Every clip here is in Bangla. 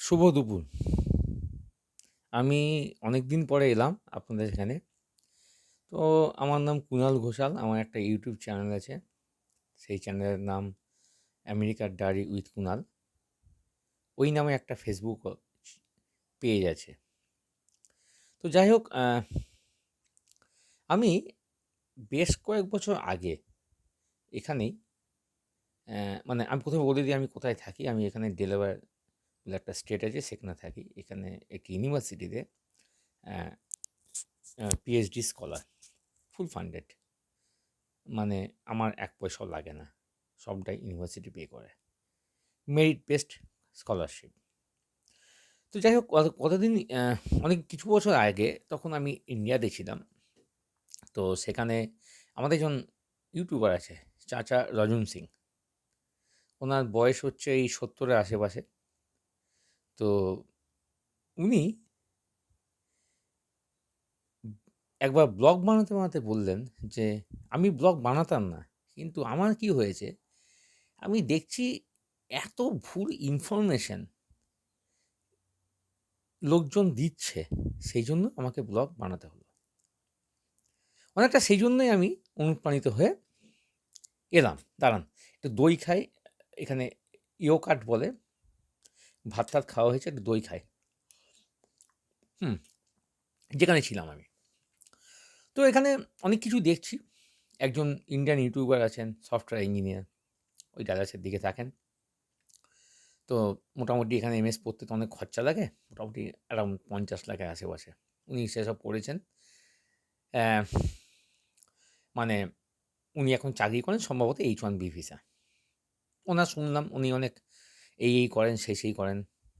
শুভ দুপুর। আমি অনেকদিন পরে এলাম আপনাদের এখানে। তো আমার নাম কুণাল ঘোষাল। আমার একটা ইউটিউব চ্যানেল আছে। সেই চ্যানেলের নাম আমেরিকার ডায়েরি উইথ কুণাল। ওই নামে একটা ফেসবুকও পেজ আছে। তো যাই হোক, আমি বেশ কয়েক বছর আগে এখানেই মানে আমি ১ম এ বলে দিই আমি কোথায় থাকি। আমি এখানে ডেলাওয়্যার বলে একটা স্টেট আছে সেখানে থাকি। এখানে একটি ইউনিভার্সিটিতে অ্যা পিএইচডি স্কলার, ফুল ফান্ডেড। মানে আমার ১ পয়সাও লাগে না। সবটাই ইউনিভার্সিটি পে করে। Merit based scholarship. তো যাই হোক কতদিন অনেক কিছু বছর আগে তখন আমি ইন্ডিয়াতে ছিলাম। তো সেখানে আমাদের একজন ইউটিউবার আছে চাচা রজন সিং। উনার বয়স হচ্ছে এই ৭০ এর আশেপাশে। তো উনি একবার ব্লগ বানাতে বললেন যে, আমি ব্লগ বানাতাম না। কিন্তু আমার কি হয়েছে, আমি দেখছি এত ভুল ইনফরমেশন লোকজন দিচ্ছে, সেইজন্য আমাকে ব্লগ বানাতে হলো। অনেকটা সেইজন্যই আমি অনুপ্রাণিত হয়ে এলাম। দাঁড়ান, একটু দই খাই। এখানে ইয়োকার্ট বলে। ভাত-টাত খাওয়া হয়েছে, একটু দই খাই। হুম, যেখানে ছিলাম আমি। তো এখানে অনেক কিছু দেখছি। একজন ইন্ডিয়ান ইউটিউবার আছেন, সফটওয়্যার ইঞ্জিনিয়ার। ওই ডালাসের দিকে থাকেন। তো মোটামুটি এখানে এমএস পড়তে তো অনেক খরচা লাগে। মোটামুটি অ্যারাউন্ড ৫০ লাখের আশেপাশে। উনি সেসব পড়েছেন। অ্যা মানে উনি এখন চাকরি করেন সম্ভবত H-1B ভিসা। ওনার শুনলাম উনি অনেক এই করেন, সেই করেন।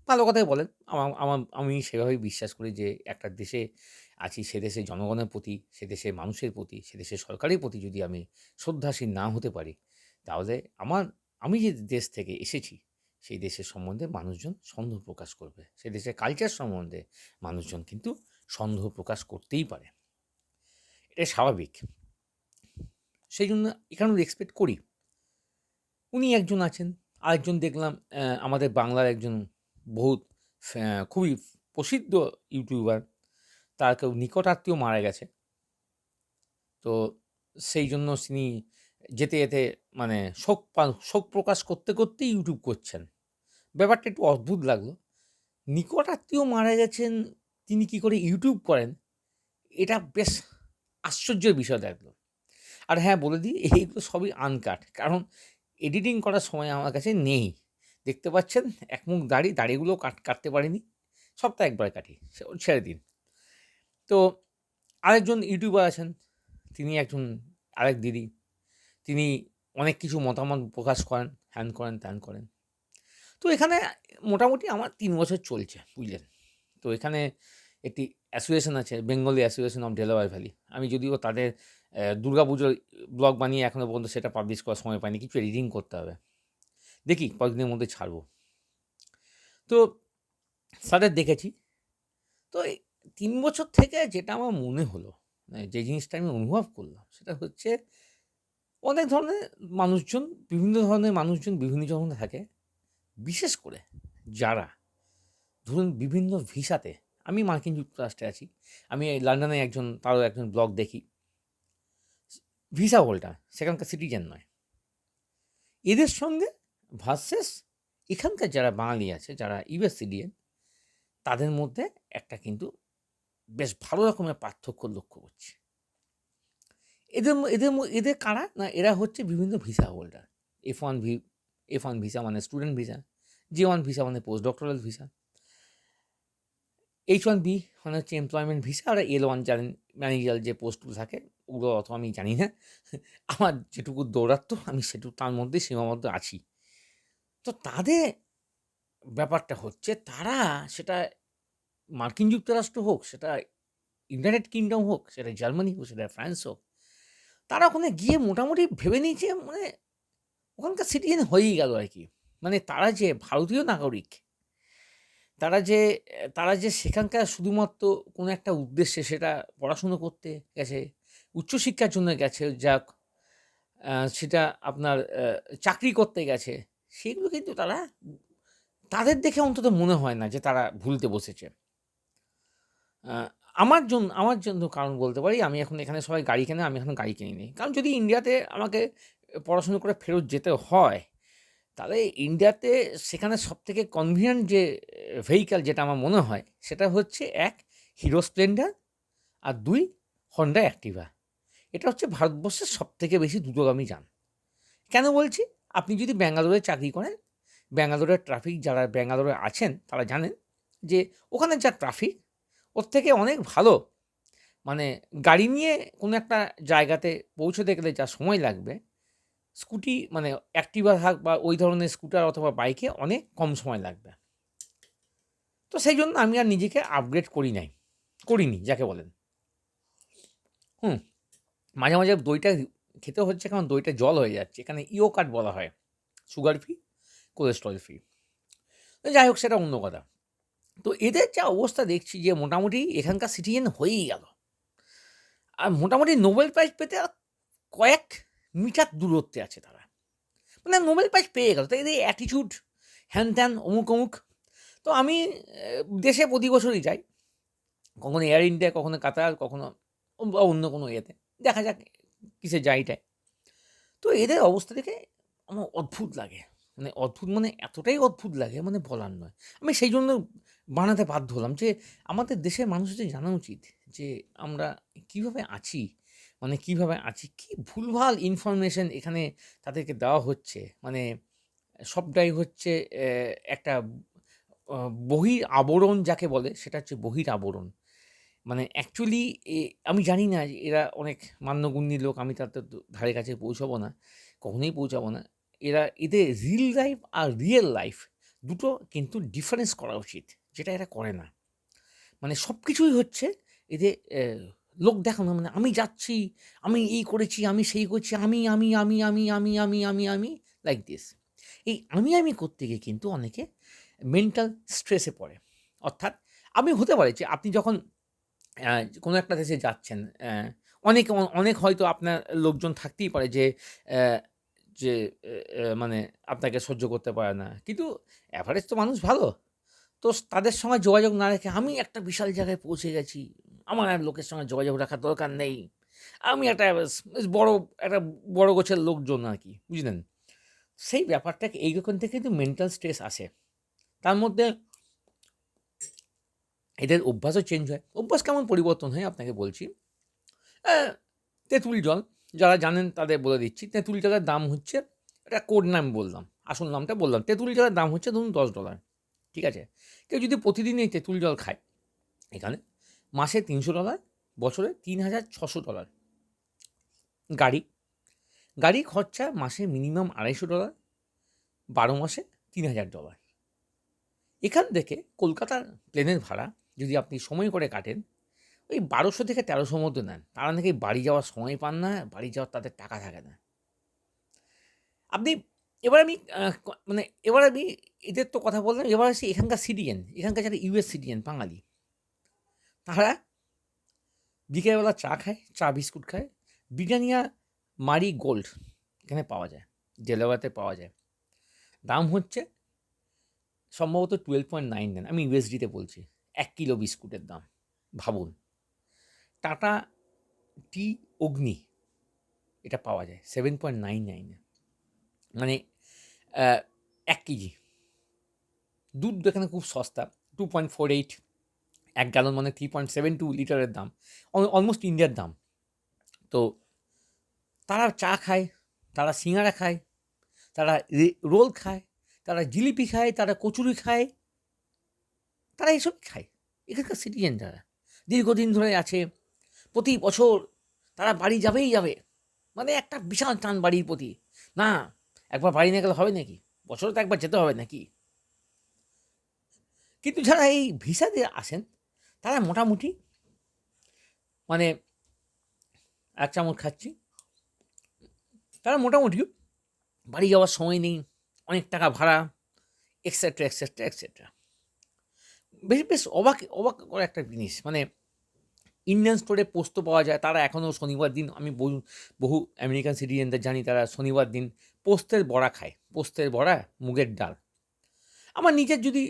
ভালো কথাই বলেন। আমি সেভাবেই বিশ্বাস করি যে একটা দেশে আছি, সে দেশের জনগণের প্রতি, সে দেশের মানুষের প্রতি, সে দেশের সরকারের প্রতি যদি আমি শ্রদ্ধাশীল না হতে পারি, তাহলে আমি যে দেশ থেকে এসেছি, সেই দেশের সম্বন্ধে মানুষজন সন্দেহ প্রকাশ করবে। সে দেশের কালচার সম্বন্ধে মানুষজন কিন্তু সন্দেহ প্রকাশ করতেই পারে। এটা স্বাভাবিক। সেইজন্য এখানেও এক্সপেক্ট করি। উনি একজন আছেন। আরেকজন দেখলাম আমাদের বাংলার একজন বহুত খুবই প্রসিদ্ধ ইউটিউবার। তার কেউ নিকটাত্মীয় মারা গেছে। তো সেইজন্য তিনি যেতে মানে শোক প্রকাশ করতেই ইউটিউব করছেন। ব্যাপারটা একটু অদ্ভুত লাগলো। নিকটাত্মীয় মারা গেছেন, তিনি কি করে ইউটিউব করেন? এটা বেশ আশ্চর্যের বিষয় লাগলো। আর হ্যাঁ, বলে দিই এইগুলো সবই আনকাট। কারণ এডিটিং করার সময় আমার কাছে নেই। দেখতে পাচ্ছেন এক মুখ দাড়ি, দাড়িগুলোও কাটতে পারিনি। সপ্তাহে একবার কাটি। ছেড়ে দিন। তো আরেকজন ইউটিউবার আছেন। তিনি একজন আরেক দিদি। তিনি অনেক কিছু মতামত প্রকাশ করেন, হ্যান করেন, ত্যান করেন। তো এখানে মোটামুটি আমার ৩ বছর চলছে, বুঝলেন? তো এখানে একটি অ্যাসোসিয়েশন আছে, Bengali association of Delaware valley. আমি যদিও তাদের দুর্গাপুজোর ব্লগ বানিয়ে এখনো পর্যন্ত সেটা পাবলিশ করার সময় পাইনি। কিছু এডিটিং করতে হবে। দেখি কয়েকদিনের মধ্যে ছাড়বো। তো স্যারের দেখেছি। তো এই ৩ বছর থেকে যেটা আমার মনে হলো, মানে যে জিনিসটা আমি অনুভব করলাম, সেটা হচ্ছে অনেক ধরনের মানুষজন, বিভিন্ন ধরনের মানুষজন বিভিন্ন ধরনের থাকে। বিশেষ করে যারা ধরুন বিভিন্ন ভিসাতে, আমি মার্কিন যুক্তরাষ্ট্রে আছি। আমি এই লন্ডনে তারও একজন ব্লগ দেখি। ভিসা হোল্ডার, সেখানকার সিটিজেন নয়। এদের সঙ্গে ভার্সাস এখানকার যারা বাঙালি আছে, যারা ইউএস সিটিজেন, তাদের মধ্যে একটা কিন্তু বেশ ভালো রকমের পার্থক্য লক্ষ্য করছি। এদের কারা? না, এরা হচ্ছে বিভিন্ন visa holder. F1 V F1 visa মানে স্টুডেন্ট ভিসা, J1 ভিসা মানে পোস্ট ডক্টরাল ভিসা, H-1B মানে হচ্ছে এমপ্লয়মেন্ট ভিসা, আর L-1 জানেন ম্যানেজারাল যে পোস্টগুলো থাকে, ওগুলো অত আমি জানি না। আমার যেটুকু দৌরাত্ম্য আমি তার মধ্যেই সীমাবদ্ধ আছি। তো তাদের ব্যাপারটা হচ্ছে তারা সেটা মার্কিন যুক্তরাষ্ট্র হোক, সেটা ইউনাইটেড কিংডম হোক, সেটা জার্মানি হোক, সেটা ফ্রান্স হোক, তারা ওখানে গিয়ে মোটামুটি ভেবে নিয়েছে মানে ওখানকার সিটিজেন হয়েই গেল আরকি। মানে তারা যে ভারতীয় নাগরিক, তারা যে তারা যে সেখানকার শুধুমাত্র কোনো একটা উদ্দেশ্যে সেটা পড়াশুনো করতে গেছে, উচ্চশিক্ষার জন্য গেছে, যাক সেটা আপনার চাকরি করতে গেছে, সেগুলো কিন্তু তারা তাদের দেখে অন্তত মনে হয় না যে তারা ভুলতে বসেছে। আ আমার জন্য কারণ বলতে পারি, আমি এখন এখানে সবাই গাড়ি কেনে, আমি এখন গাড়ি কিনিনি। কারণ যদি ইন্ডিয়াতে আমাকে পড়াশোনা করে ফেরত যেতে হয়, তাহলে ইন্ডিয়াতে সেখানে সবথেকে কনভিনিয়েন্ট যে ভেহিক্যাল যেটা আমার মনে হয়, সেটা হচ্ছে ১ হিরো স্প্লেন্ডার আর ২ হন্ডা অ্যাক্টিভা। এটা হচ্ছে ভারতবর্ষের সবথেকে বেশি দ্রুতগামী যান। কেন বলছি? আপনি যদি ব্যাঙ্গালোরে চাকরি করেন, ব্যাঙ্গালোরের ট্রাফিক যারা ব্যাঙ্গালোরে আছেন তারা জানেন যে ওখানে যা ট্রাফিক, ওর থেকে অনেক ভালো মানে গাড়ি নিয়ে কোনো একটা জায়গাতে পৌঁছতে গেলে যা সময় লাগবে, স্কুটি মানে অ্যাক্টিভা থাক বা ওই ধরনের স্কুটার অথবা বাইকে অনেক কম সময় লাগবে। তো সেই জন্য আমি আর নিজেকে আপগ্রেড করিনি যাকে বলেন। হুম, মাঝে, মাঝে দইটা খেতে হচ্ছে কারণ দইটা জল হয়ে যাচ্ছে। এখানে ইয়োকার্ট বলা হয়। Sugar free, cholesterol free. তো যাই হোক সেটা অন্য কথা। তো এদের যা অবস্থা দেখছি যে মোটামুটি এখানকার সিটিজেন হয়েই গেল। আর মোটামুটি নোবেল প্রাইজ পেতে আর কয়েক মিটার দূরত্বে আছে তারা। মানে নোবেল প্রাইজ পেয়ে গেল। তো এদের অ্যাটিটিউড হ্যান-ত্যান, অমুক। তো আমি দেশে প্রতি বছরই যাই। কখনো এয়ার ইন্ডিয়া, কখনো কাতার, কখনো বা অন্য কোনো ইয়েতে। দেখা যাক কিসে যাই-টাই। তো এদের অবস্থা দেখে আমার অদ্ভুত লাগে। মানে অদ্ভুত মানে এতটাই অদ্ভুত লাগে মানে বলার নয়। আমি সেই জন্য বানাতে বাধ্য হলাম যে আমাদের দেশের মানুষদের জানা উচিত যে আমরা কিভাবে আছি, মানে কিভাবে আছি, কি ভুলভাল ইনফরমেশন এখানে তাদেরকে দেওয়া হচ্ছে। মানে সবটাই হচ্ছে একটা আ বহির আবরণ যাকে বলে সেটা হচ্ছে বহির আবরণ। মানে অ্যাকচুয়ালি আমি জানি না যে এরা অনেক মান্যগণ্যি লোক, আমি তাদের ধারে কাছে পৌঁছাবো না, কখনোই পৌঁছাবো না। এদের রিল লাইফ আর রিয়েল লাইফ দুটো কিন্তু ডিফারেন্স করা উচিত, যেটা এরা করে না। মানে সব কিছুই হচ্ছে এদের লোক দেখানো, মানে আমি যাচ্ছি, আমি এই করেছি, আমি সেই করছি, আমি লাইক দিস। এই আমি করতে গিয়ে কিন্তু অনেকে মেন্টাল স্ট্রেসে পড়ে। অর্থাৎ আমি হতে পারে যে আপনি যখন অ্যা কোনো একটা দেশে যাচ্ছেন, অনেক হয়তো আপনার লোকজন থাকতেই পারে যে অ্যা যে মানে আপনাকে সহ্য করতে পারে না। কিন্তু এভারেজ তো মানুষ ভালো। তো তাদের সঙ্গে যোগাযোগ না রেখে আমি একটা বিশাল জায়গায় পৌঁছে গেছি। আমার আর লোকের সঙ্গে যোগাযোগ রাখার দরকার নেই। আমি একটা বেশ একটা বড় গোছের লোকজন আরকি, বুঝলেন? সেই ব্যাপারটা এইরকম থেকে কিন্তু মেন্টাল স্ট্রেস আসে। তার মধ্যে এদের অভ্যাসও চেঞ্জ হয়। অভ্যাস কেমন পরিবর্তন হয় আপনাকে বলছি। অ্যা তেঁতুল জল, যারা জানেন তাদের বলে দিচ্ছি। তেঁতুল জলের দাম হচ্ছে, একটা কোড নাম বললাম, আসল নামটা বললাম। তেঁতুল জলের দাম হচ্ছে ধরুন $10, ঠিক আছে? কেউ যদি প্রতিদিন এই তেঁতুল জল খায় এখানে, মাসে $300, বছরে $3,600। গাড়ি, গাড়ি খরচা মাসে মিনিমাম $250, 12 মাসে $3,000। এখান থেকে কলকাতার প্লেনের ভাড়া যদি আপনি সময় করে কাটেন, ওই ১২০০ থেকে ১৩০০ মধ্যে নেন। তারা নাকি বাড়ি যাওয়ার সময় পান না, বাড়ি যাওয়ার তাদের টাকা থাকে না। আপনি এবার আমি মানে এবার আমি এদের তো কথা বললাম, এবার আসি এখানকার সিটিজেন, এখানকার যারা ইউএস সিটিজেন বাঙালি, তারা বিকেলবেলা চা খায়, চা বিস্কুট খায়। ব্রিটানিয়া মারি গোল্ড এখানে পাওয়া যায়, ডেলাওয়াতে পাওয়া যায়। দাম হচ্ছে সম্ভবত 12.99, আমি ইউএসডিতে বলছি। ১ কিলো বিস্কুটের দাম। ভাবুন। টাটা টি অগ্নি এটা পাওয়া যায় 7.99 এ। মানে অ্যা ১ কেজি। দুধ এখানে খুব সস্তা। 2.48, ১ গ্যালন মানে 3.72 লিটারের দাম। অলমোস্ট ইন্ডিয়ার দাম। তো তারা চা খায়, তারা সিঙ্গারা খায়, তারা রোল খায়, তারা জিলিপি খায়, তারা কচুরি খায়, তারা এসব খায়। এখানকার সিটিজেন যারা দীর্ঘদিন ধরে আছে, প্রতি বছর তারা বাড়ি যাবেই যাবে। মানে একটা বিশাল টান বাড়ির প্রতি। না, একবার বাড়ি না গেলে হবে নাকি? বছরে তো একবার যেতে হবে নাকি? কিন্তু যারা এই ভিসা দিয়ে আসেন, তারা মোটামুটি মানে ১ চামচ খাচ্ছি। তারা মোটামুটি বাড়ি যাওয়ার সময় নেই, অনেক টাকা ভাড়া, এক্সেট্রা, এক্সেট্রা, এক্সেট্রা। বেশ অবাক করা একটা জিনিস। মানে ইন্ডিয়ান স্টোরে পোস্ত পাওয়া যায়। তারা এখনও শনিবার দিন, আমি বহু আমেরিকান সিটিজেনদের জানি তারা শনিবার দিন পোস্তের বড়া খায়। পোস্তের বড়া, মুগের ডাল। আমার নিজের যদি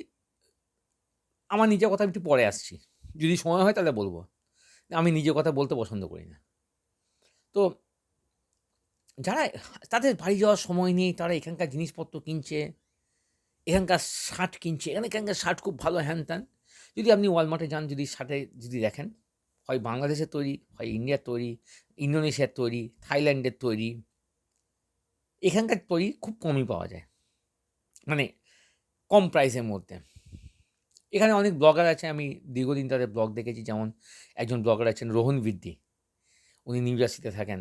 আমার নিজের কথা আমি একটু পরে আসছি। যদি সময় হয় তাহলে বলব। আমি নিজের কথা বলতে পছন্দ করি না। তো যারা তাদের বাড়ি যাওয়ার সময় নেই, তারা এখানকার জিনিসপত্র কিনছে, এখানকার শার্ট কিনছে, এখানকার শার্ট খুব ভালো হ্যান-ত্যান। যদি আপনি ওয়ালমার্টে যান, যদি শার্টে যদি দেখেন, হয় বাংলাদেশের তৈরি, হয় ইন্ডিয়ার তৈরি, ইন্দোনেশিয়ার তৈরি, থাইল্যান্ডের তৈরি। এখানকার তৈরি খুব কমই পাওয়া যায়। মানে কম প্রাইসের মধ্যে। এখানে অনেক ব্লগার আছে, আমি দীর্ঘদিন তাদের ব্লগ দেখেছি। যেমন একজন ব্লগার আছেন রোহন বিদ্যি। উনি নিউ জার্সিতে থাকেন,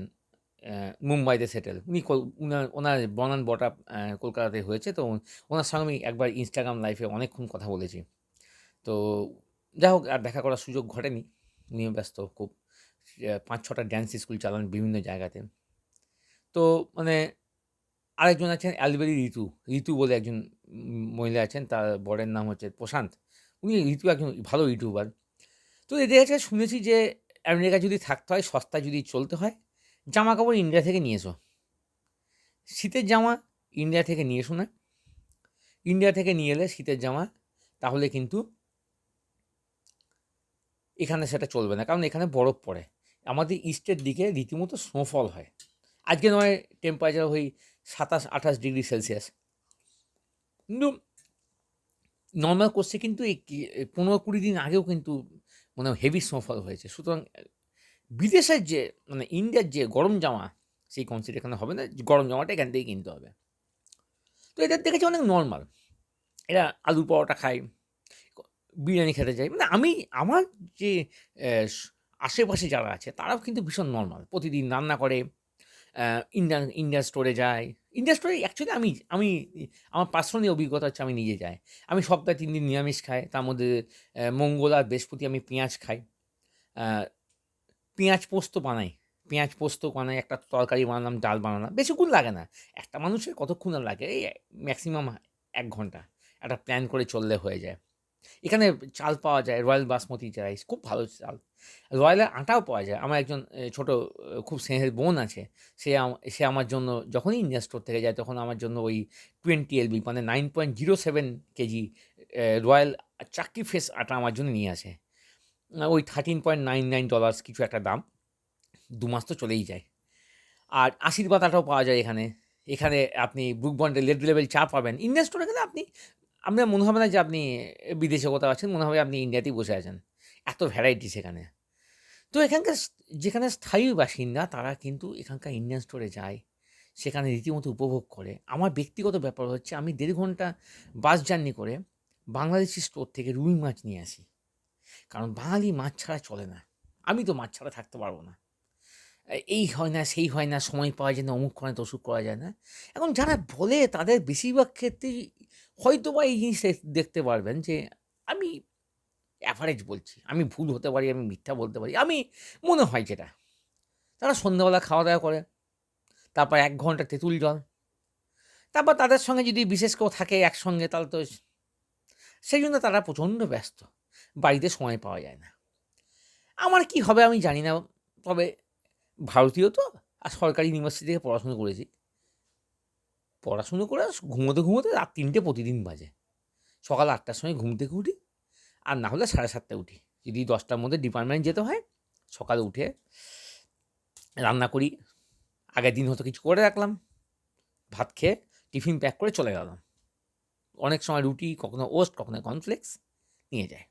মুম্বাইতে সেটেল। উনি ওনার বর্ন অ্যান্ড বট আপ কলকাতাতে হয়েছে। তো ওনার সঙ্গে আমি একবার ইনস্টাগ্রাম লাইভে অনেকক্ষণ কথা বলেছি। তো যাই হোক, আর দেখা করার সুযোগ ঘটেনি। উনিও ব্যস্ত খুব। ৫-৬টা ড্যান্স স্কুল চালান বিভিন্ন জায়গাতে। তো মানে আরেকজন আছেন অ্যালবেরি ঋতু। ঋতু বলে একজন মহিলা আছেন, তার বরের নাম হচ্ছে প্রশান্ত। উনি ঋতু একজন ভালো ইউটিউবার। তো এদের কাছে শুনেছি যে আমেরিকায় যদি থাকতে হয়, সস্তায় যদি চলতে হয়, জামাকাপড় ইন্ডিয়া থেকে নিয়ে এসো। শীতের জামা ইন্ডিয়া থেকে নিয়ে এসো না। ইন্ডিয়া থেকে নিয়ে এলে শীতের জামা, তাহলে কিন্তু এখানে সেটা চলবে না। কারণ এখানে বরফ পড়ে। আমাদের ইস্টের দিকে রীতিমতো স্নোফল হয়। আজকে নয় টেম্পারেচার ওই ২৭-২৮ ডিগ্রি সেলসিয়াস। কিন্তু নরমাল কোর্সে কিন্তু এই ১৫-২০ দিন আগেও কিন্তু মানে হেভি স্নোফল হয়েছে। সুতরাং বিদেশের যে মানে ইন্ডিয়ার যে গরম জামা, সেই কনসেপ্ট এখানে হবে না। গরম জামাটা এখান থেকেই কিনতে হবে। তো এদের দেখেছি অনেক নরমাল। এরা আলু পরোটা খায়, বিরিয়ানি খেতে যায়। মানে আমার যে অ্যা স আশেপাশে যারা আছে তারাও কিন্তু ভীষণ নরমাল। প্রতিদিন রান্না করে, ইন্ডিয়ান স্টোরে যায়। ইন্ডিয়ান স্টোরে অ্যাকচুয়ালি আমি আমার পার্সোনালি অভিজ্ঞতা হচ্ছে আমি নিজে যাই। আমি সপ্তাহে ৩ দিন নিরামিষ খাই। তার মধ্যে মঙ্গল আর বৃহস্পতি আমি পেঁয়াজ খাই। আ পেঁয়াজ পোস্ত বানাই। পেঁয়াজ পোস্ত বানাই, একটা তরকারি বানালাম, ডাল বানালাম। বেশিক্ষণ লাগে না। একটা মানুষের কতক্ষণ আর লাগে? এই ম্যাক্সিমাম ১ ঘন্টা। একটা প্ল্যান করে চললে হয়ে যায়। এখানে চাল পাওয়া যায়, রয়্যাল বাসমতি রাইস, খুব ভালো চাল। রয়্যালের আটাও পাওয়া যায়। আমার একজন ছোট খুব স্নেহের বোন আছে। সে আমার জন্য যখনই ইন্ডিয়ান স্টোর থেকে যায়, তখন আমার জন্য ওই 20 এলবি মানে 9.07 কেজি রয়্যাল চাক্কি ফেস আটা আমার জন্য নিয়ে আসে। ওই $13.99 কিছু একটা দাম। ২ মাস তো চলেই যায়। আর আশীর্বাদ আটাও পাওয়া যায় এখানে। এখানে আপনি ব্রুক বন্ডের রেড লেবেল চা পাবেন। ইন্ডিয়ান স্টোরে গেলে আপনার মনে হবে না যে আপনি বিদেশে কোথাও আছেন, মনে হবে আপনি ইন্ডিয়াতেই বসে আছেন। এত ভ্যারাইটি সেখানে। তো এখানকার যেখানে স্থায়ী বাসিন্দা তারা কিন্তু এখানকার ইন্ডিয়ান স্টোরে যায়। সেখানে রীতিমতো উপভোগ করে। আমার ব্যক্তিগত ব্যাপার হচ্ছে আমি ১.৫ ঘন্টা বাস জার্নি করে বাংলাদেশি স্টোর থেকে রুই মাছ নিয়ে আসি। কারণ বাঙালি মাছ ছাড়া চলে না। আমি তো মাছ ছাড়া থাকতে পারব না। এই হয় না, সেই হয় না, সময় পাওয়া যায় না, অমুক করা তসুক করা যায় না। এখন যারা বলে তাদের বেশিরভাগ ক্ষেত্রেই হয়তোবা এই জিনিস দেখতে পারবেন যে আমি অ্যাভারেজ বলছি। আমি ভুল হতে পারি, আমি মিথ্যা বলতে পারি। আমি মনে হয় যেটা। তারা সন্ধ্যাবেলা খাওয়া-দাওয়া করে। তারপর ১ ঘন্টা তেঁতুল জল। তারপর তাদের সঙ্গে যদি বিশেষ কেউ থাকে একসঙ্গে, তাহলে তো সেইজন্য তারা প্রচণ্ড ব্যস্ত। বাড়িতে সময় পাওয়া যায় না। আমার কি হবে আমি জানি না। তবে ভারতীয় তো, আর সরকারি ইউনিভার্সিটি থেকে পড়াশুনো করেছি। পড়াশুনো করে ঘুমোতে রাত ৩টে প্রতিদিন বাজে। সকাল ৮টার সময় ঘুম থেকে উঠি, আর না হলে 7:30টায় উঠি। যদি 10টার মধ্যে ডিপার্টমেন্ট যেতে হয়, সকালে উঠে রান্না করি। আগের দিন হয়তো কিছু করে রাখলাম। ভাত খেয়ে টিফিন প্যাক করে চলে গেলাম। অনেক সময় রুটি, কখনো ওস্ট, কখনো কর্নফ্লেক্স নিয়ে যাই।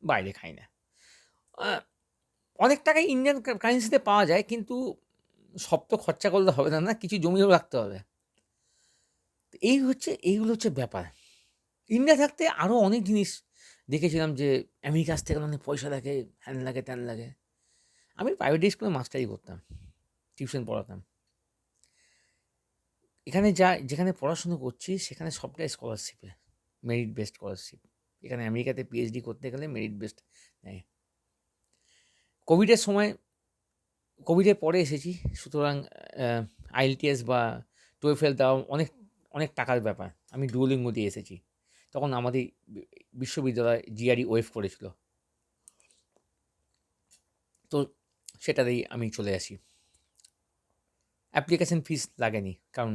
বাইরে খাই না। আ অনেক টাকাই ইন্ডিয়ান কারেন্সিতে পাওয়া যায়, কিন্তু সব তো খরচা করলে হবে না, কিছু জমিয়েও রাখতে হবে। তো এইগুলো হচ্ছে ব্যাপার। ইন্ডিয়া থাকতে আরও অনেক জিনিস দেখেছিলাম যে আমেরিকা আসতে গেলে অনেক পয়সা লাগে, হ্যান লাগে, ত্যান লাগে। আমি প্রাইভেট স্কুলে মাস্টারি করতাম, টিউশন পড়াতাম। এখানে যেখানে পড়াশুনো করছি সেখানে সবটাই স্কলারশিপে, মেরিট বেসড স্কলারশিপ। এখানে আমেরিকাতে পিএইচডি করতে গেলে মেরিট বেসড নেয়। কোভিডের সময়, কোভিডের পরে এসেছি, সুতরাং আইএলটিএস বা টোয়েফেল দেওয়া অনেক টাকার ব্যাপার। আমি ডুওলিঙ্গো দিয়ে এসেছি। তখন আমাদের বিশ্ববিদ্যালয় জিআরই ওয়েভ করেছিল। তো সেটাতেই আমি চলে আসি। অ্যাপ্লিকেশন ফিস লাগেনি। কারণ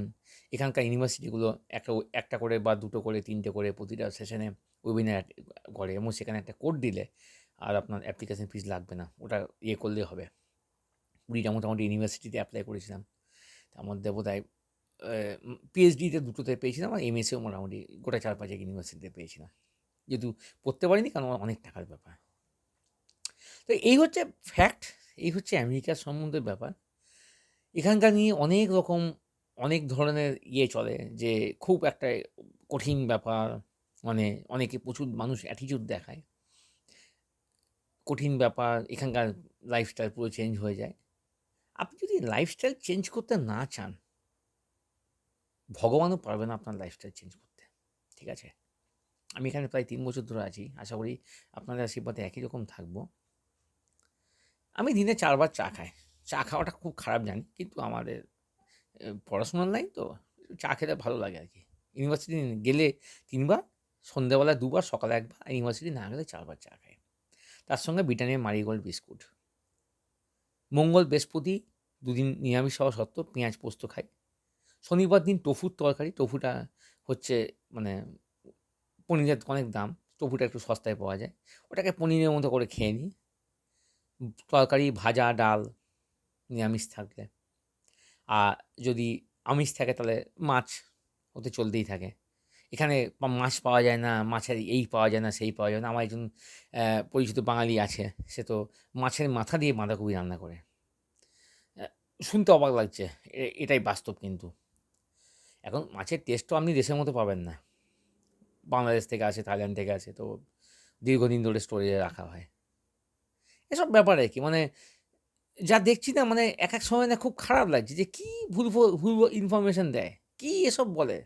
এখানকার ইউনিভার্সিটিগুলো একটা একটা করে বা ২ টো করে ৩ টে করে প্রতিটা সেশনে ওয়েবিনার করে এবং সেখানে একটা কোড দিলে আর আপনার অ্যাপ্লিকেশন ফিস লাগবে না। ওটা ইয়ে করলেই হবে। ২০টা মোটামুটি ইউনিভার্সিটিতে এপ্লাই করেছিলাম। তার মধ্যে বোধহয় পিএইচডিতে ২ টোতে পেয়েছিলাম আর এমএসএও মোটামুটি গোটা ৪-৫ এক ইউনিভার্সিটিতে পেয়েছিলাম। যেহেতু পড়তে পারিনি কারণ আমার অনেক টাকার ব্যাপার। তো এই হচ্ছে ফ্যাক্ট, এই হচ্ছে আমেরিকার সম্বন্ধের ব্যাপার। এখানকার নিয়ে অনেক রকম অনেক ধরনের ইয়ে চলে যে খুব একটা কঠিন ব্যাপার, মানে অনেকে প্রচুর মানুষ অ্যাটিটিউড দেখায়। কঠিন ব্যাপার, এখানকার লাইফস্টাইল পুরো চেঞ্জ হয়ে যায়। আপনি যদি লাইফস্টাইল চেঞ্জ করতে না চান, ভগবানও পারবে না আপনার লাইফস্টাইল চেঞ্জ করতে। ঠিক আছে? আমি এখানে প্রায় ৩ বছর ধরে আছি। আশা করি আপনাদের আশীর্বাদে একই রকম থাকবো। আমি দিনে ৪ বার চা খাই। চা খাওয়াটা খুব খারাপ জানি। কিন্তু আমাদের পড়াশোনার লাইন তো, চা খেতে ভালো লাগে আরকি। ইউনিভার্সিটি গেলে ৩ বার, সন্ধ্যাবেলা ২ বার, সকালে ১ বার, আর ইউনিভার্সিটি না গেলে ৪ বার চা খাই। তার সঙ্গে ব্রিটানিয়া মারিগোল্ড বিস্কুট। মঙ্গল, বৃহস্পতি ২ দিন নিরামিষ হওয়া সত্ত্বেও পেঁয়াজ পোস্ত খাই। শনিবার দিন টোফুর তরকারি। টোফুটা হচ্ছে মানে পনিরের অনেক দাম। টোফুটা একটু সস্তায় পাওয়া যায়। ওটাকে পনিরের মতো করে খেয়ে নিই। তরকারি, ভাজা, ডাল নিরামিষ থাকলে। আর যদি আমিষ থাকে তাহলে মাছ ওতে চলতেই থাকে। এখানে মাছ পাওয়া যায় না, মাছের এই পাওয়া যায় না, সেই পাওয়া যায় না। আমার একজন পরিচিত বাঙালি আছে, সে তো মাছের মাথা দিয়ে বাঁধাকপি রান্না করে। অ্যা শুনতে অবাক লাগছে। এটাই বাস্তব কিন্তু। এখন মাছের টেস্টও আপনি দেশের মতো পাবেন না। বাংলাদেশ থেকে আসে, থাইল্যান্ড থেকে আসে, তো দীর্ঘদিন ধরে স্টোরেজে রাখা হয়। এসব ব্যাপার আরকি। মানে যা দেখছি না, মানে একেক সময় না খুব খারাপ লাগছে যে কি ভুল ইনফরমেশন দেয়। কি এসব বলে?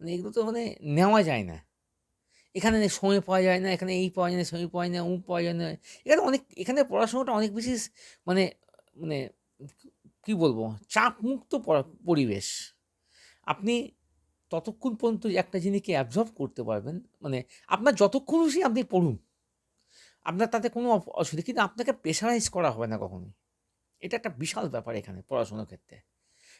মানে এগুলো তো মানে নেওয়া যায় না। এখানে সময় পাওয়া যায় না, এখানে এই পাওয়া যায় না, সময় পাওয়া যায় না, অমুক পাওয়া যায় না। এখানে অনেক, এখানে পড়াশোনাটা অনেক বেশি মানে মানে কি বলবো? চাপমুক্ত পরিবেশ। আপনি ততক্ষণ পর্যন্ত একটা জিনিসকে অ্যাবজর্ব করতে পারবেন, মানে আপনার যতক্ষণ খুশি আপনি পড়ুন। আপনার তাতে কোনো অসুবিধা, কিন্তু আপনাকে প্রেশারাইজ করা হবে না কখনোই। এটা একটা বিশাল ব্যাপার এখানে পড়াশোনার ক্ষেত্রে।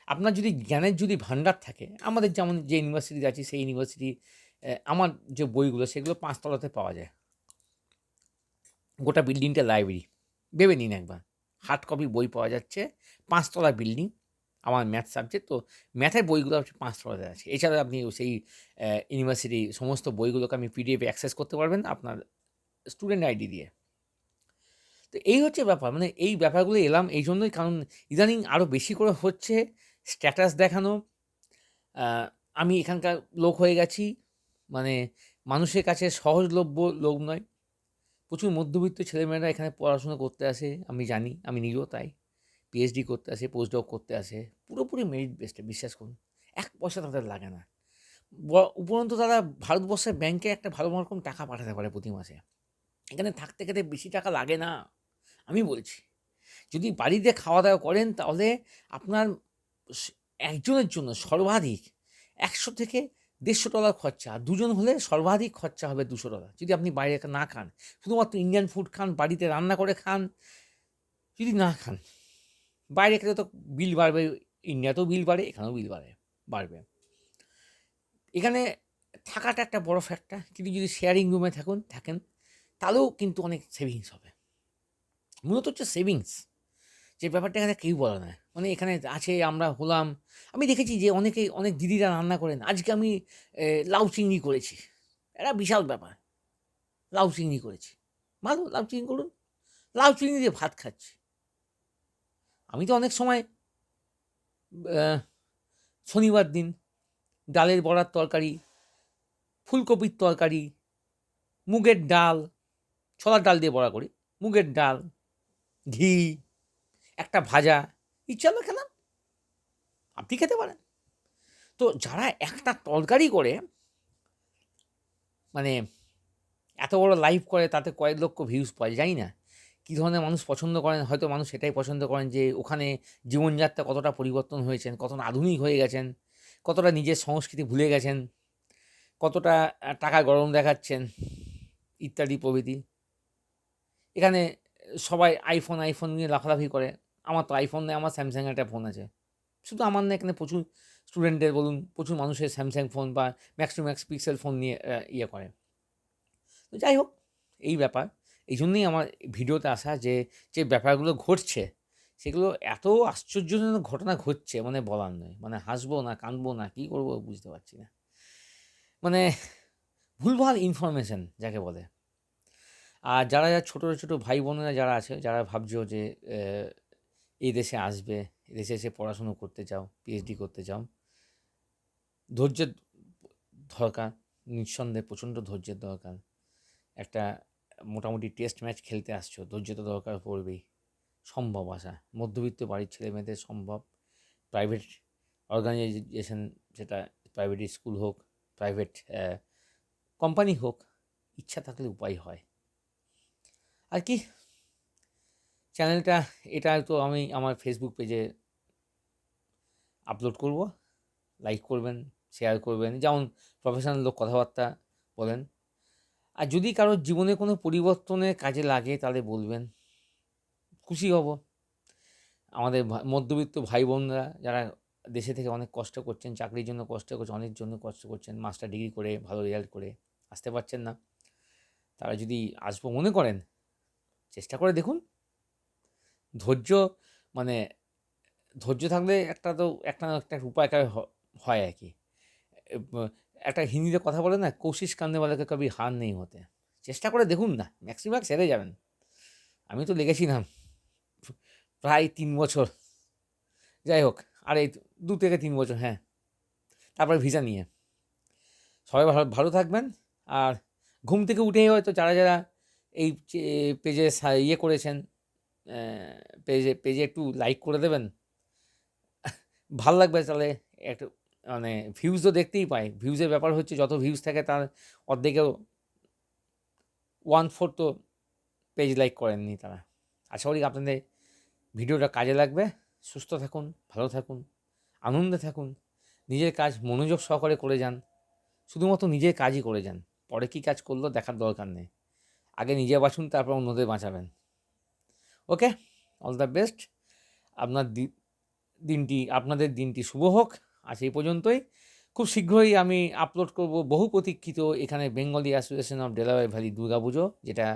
আপনার যদি জ্ঞানের যদি ভান্ডার থাকে, আমাদের যেমন যে ইউনিভার্সিটিতে আছি সেই ইউনিভার্সিটি, আমার যে বইগুলো সেগুলো ৫ তলাতে পাওয়া যায়। গোটা বিল্ডিংটা লাইব্রেরি। ভেবে নিন একবার। হার্ড কপি বই পাওয়া যাচ্ছে, ৫ তলা বিল্ডিং। আমার ম্যাথ সাবজেক্ট তো, ম্যাথের বইগুলো হচ্ছে ৫ তলাতে আছে। এছাড়া আপনি সেই ইউনিভার্সিটির সমস্ত বইগুলোকে আপনি পিডিএফ এ অ্যাক্সেস করতে পারবেন আপনার স্টুডেন্ট আইডি দিয়ে। তো এই হচ্ছে ব্যাপার। মানে এই ব্যাপারগুলো এলাম এইজন্যই, কারণ ইদানিং আরও বেশি করে হচ্ছে স্ট্যাটাস দেখানো। আ আমি এখানকার লোক হয়ে গেছি। মানে মানুষের কাছে সহজলভ্য লোক নয়। প্রচুর মধ্যবিত্ত ছেলেমেয়েরা এখানে পড়াশোনা করতে আসে, আমি জানি, আমি নিজেও তাই। পিএইচডি করতে আসে, পোস্ট-ডক করতে আসে। পুরোপুরি মেরিট বেসডে, বিশ্বাস করুন। ১ পয়সা তাদের লাগে না। উপরন্তু তারা ভারতবর্ষের ব্যাংকে একটা ভালো রকম টাকা পাঠাতে পারে প্রতি মাসে। এখানে থাকতে খেতে বেশি টাকা লাগে না। আমি বলছি। যদি বাড়িতে খাওয়া-দাওয়া করেন তাহলে আপনার স একজনের জন্য সর্বাধিক $১০০ থেকে $১৫০ খরচা। আর ২ জন হলে সর্বাধিক খরচা হবে $২০০। যদি আপনি বাইরে না খান। শুধুমাত্র ইন্ডিয়ান ফুড খান, বাড়িতে রান্না করে খান, যদি না খান। বাইরে খেলে তো বিল বাড়বে। ইন্ডিয়াতেও বিল বাড়ে, এখানেও বিল বাড়বে। এখানে থাকাটা একটা বড় ফ্যাক্টর। কিন্তু যদি শেয়ারিং রুমে থাকেন, তাহলেও কিন্তু অনেক সেভিংস হবে। মূলত হচ্ছে সেভিংস। যে ব্যাপারটা এখানে কেউ বলে না। মানে এখানে আছে, আমরা হলাম। আমি দেখেছি যে অনেক দিদিরা রান্না করেন। আজকে আমি লাউ চিংড়ি করেছি। একটা বিশাল ব্যাপার। লাউ চিংড়ি করেছি। ভালো, লাউ চিংড়ি করুন। লাউ চিংড়ি দিয়ে ভাত খাচ্ছি। আমি তো অনেক সময় আ শনিবার দিন ডালের বড়ার তরকারি, ফুলকপির তরকারি, মুগের ডাল, ছোলার ডাল দিয়ে বড়া করি। মুগের ডাল, ঘি, একটা ভাজা, ইচ্ছা হলো খেলাম। আপনি খেতে পারেন। তো যারা একটা তরকারি করে, মানে এত বড় লাইভ করে, তাতে কয়েক লক্ষ ভিউজ পায়। জানি না কী ধরনের মানুষ পছন্দ করেন। হয়তো মানুষ সেটাই পছন্দ করেন যে ওখানে জীবনযাত্রা কতটা পরিবর্তন হয়েছেন, কতটা আধুনিক হয়ে গেছেন, কতটা নিজের সংস্কৃতি ভুলে গেছেন, কতটা টাকা গরম দেখাচ্ছেন, ইত্যাদি প্রভৃতি। এখানে সবাই আইফোন নিয়ে লাফালাফি করে। আমার তো আইফোন নেই, আমার স্যামসাং এর একটা ফোন আছে। শুধু আমার না, এখানে প্রচুর স্টুডেন্টদের বলুন, প্রচুর মানুষের স্যামসাং ফোন বা max to max pixel phone নিয়ে ইয়ে করে। তো যাই হোক, এই ব্যাপার। এই জন্যই আমার ভিডিওতে আসা, যে ব্যাপারগুলো ঘটছে, সেগুলো এত আশ্চর্যজনক ঘটনা ঘটছে, মানে বলার নয়। মানে হাসবো না কাঁদবো না কী করবো বুঝতে পারছি না। মানে ভুলভাল ইনফরমেশন যাকে বলে। আর যারা ছোটো ছোটো ভাই বোনেরা যারা আছে, যারা ভাবছো যে এই দেশে আসবে, এই দেশে এসে পড়াশুনো করতে চাও, পিএইচডি করতে চাও, ধৈর্যের দরকার, নিঃসন্দেহে প্রচণ্ড ধৈর্যের দরকার। একটা মোটামুটি টেস্ট ম্যাচ খেলতে আসছো, ধৈর্য তো দরকার পড়বেই। সম্ভব আসা, মধ্যবিত্ত বাড়ির ছেলে মেয়েদের সম্ভব। প্রাইভেট অর্গানাইজেশন, সেটা প্রাইভেট স্কুল হোক, প্রাইভেট কোম্পানি হোক, ইচ্ছা থাকলে উপায় হয়। আর কি, চ্যানেলটা এটা তো আমি আমার ফেসবুক পেজে আপলোড করব, লাইক করবেন, শেয়ার করবেন, যেমন প্রফেশনাল লোক কথাবার্তা বলেন। আর যদি কারোর জীবনে কোনো পরিবর্তনের কাজে লাগে তাহলে বলবেন, খুশি হব। আমাদের মধ্যবিত্ত ভাই বোনরা যারা দেশে থেকে অনেক কষ্ট করছেন, চাকরির জন্য কষ্ট করছেন, অনেক জন্য কষ্ট করছেন, মাস্টার ডিগ্রি করে ভালো রেজাল্ট করে আসতে পারছেন না, তারা যদি আসবো মনে করেন, চেষ্টা করে দেখুন। ধৈর্য, মানে ধৈর্য থাকলে একটা না একটা উপায় হয় আর কি। একটা হিন্দিতে কথা বলে না, কোশিশ কারনে ওয়ালে কবি হার নেই হতে। চেষ্টা করে দেখুন না, ম্যাক্সিমাম সেরে যাবেন। আমি তো লেগেছিলাম প্রায় 3 বছর, যাই হোক, আর এই 2 থেকে 3 বছর, হ্যাঁ, তারপরে ভিসা নিয়ে। সবাই ভালো ভালো থাকবেন। আর ঘুম থেকে উঠেই হয়তো যারা যারা এই পেজে ইয়ে করেছেন, পেজে একটু লাইক করে দেবেন, ভাল লাগবে তাহলে। একটু মানে ভিউজ তো দেখতেই পাই, ভিউজের ব্যাপার হচ্ছে যত ভিউজ থাকে তার অর্ধেকেও 1/4 তো পেজ লাইক করেননি তারা। আশা করি আপনাদের ভিডিওটা কাজে লাগবে। সুস্থ থাকুন, ভালো থাকুন, আনন্দে থাকুন, নিজের কাজ মনোযোগ সহকারে করে যান। শুধুমাত্র নিজের কাজই করে যান, পরে কী কাজ করলো দেখার দরকার নেই। আগে নিজে বাঁচুন, তারপর অন্যদের বাঁচাবেন। ওকে, অল দ্য বেস্ট। আপনার আপনাদের দিনটি শুভ হোক। আজ এই পর্যন্তই। খুব শীঘ্রই আমি আপলোড করব বহু প্রতীক্ষিত এখানে Bengali association of Delaware valley Durga Puja, যেটা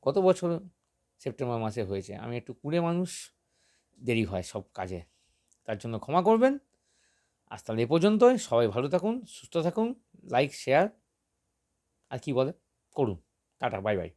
গত বছর সেপ্টেম্বর মাসে হয়েছে। আমি একটু কুঁড়ে মানুষ, দেরি হয় সব কাজে, তার জন্য ক্ষমা করবেন। আজ তাহলে এ পর্যন্তই। সবাই ভালো থাকুন, সুস্থ থাকুন, লাইক শেয়ার আর কি বলে করুন। Tata, bye bye.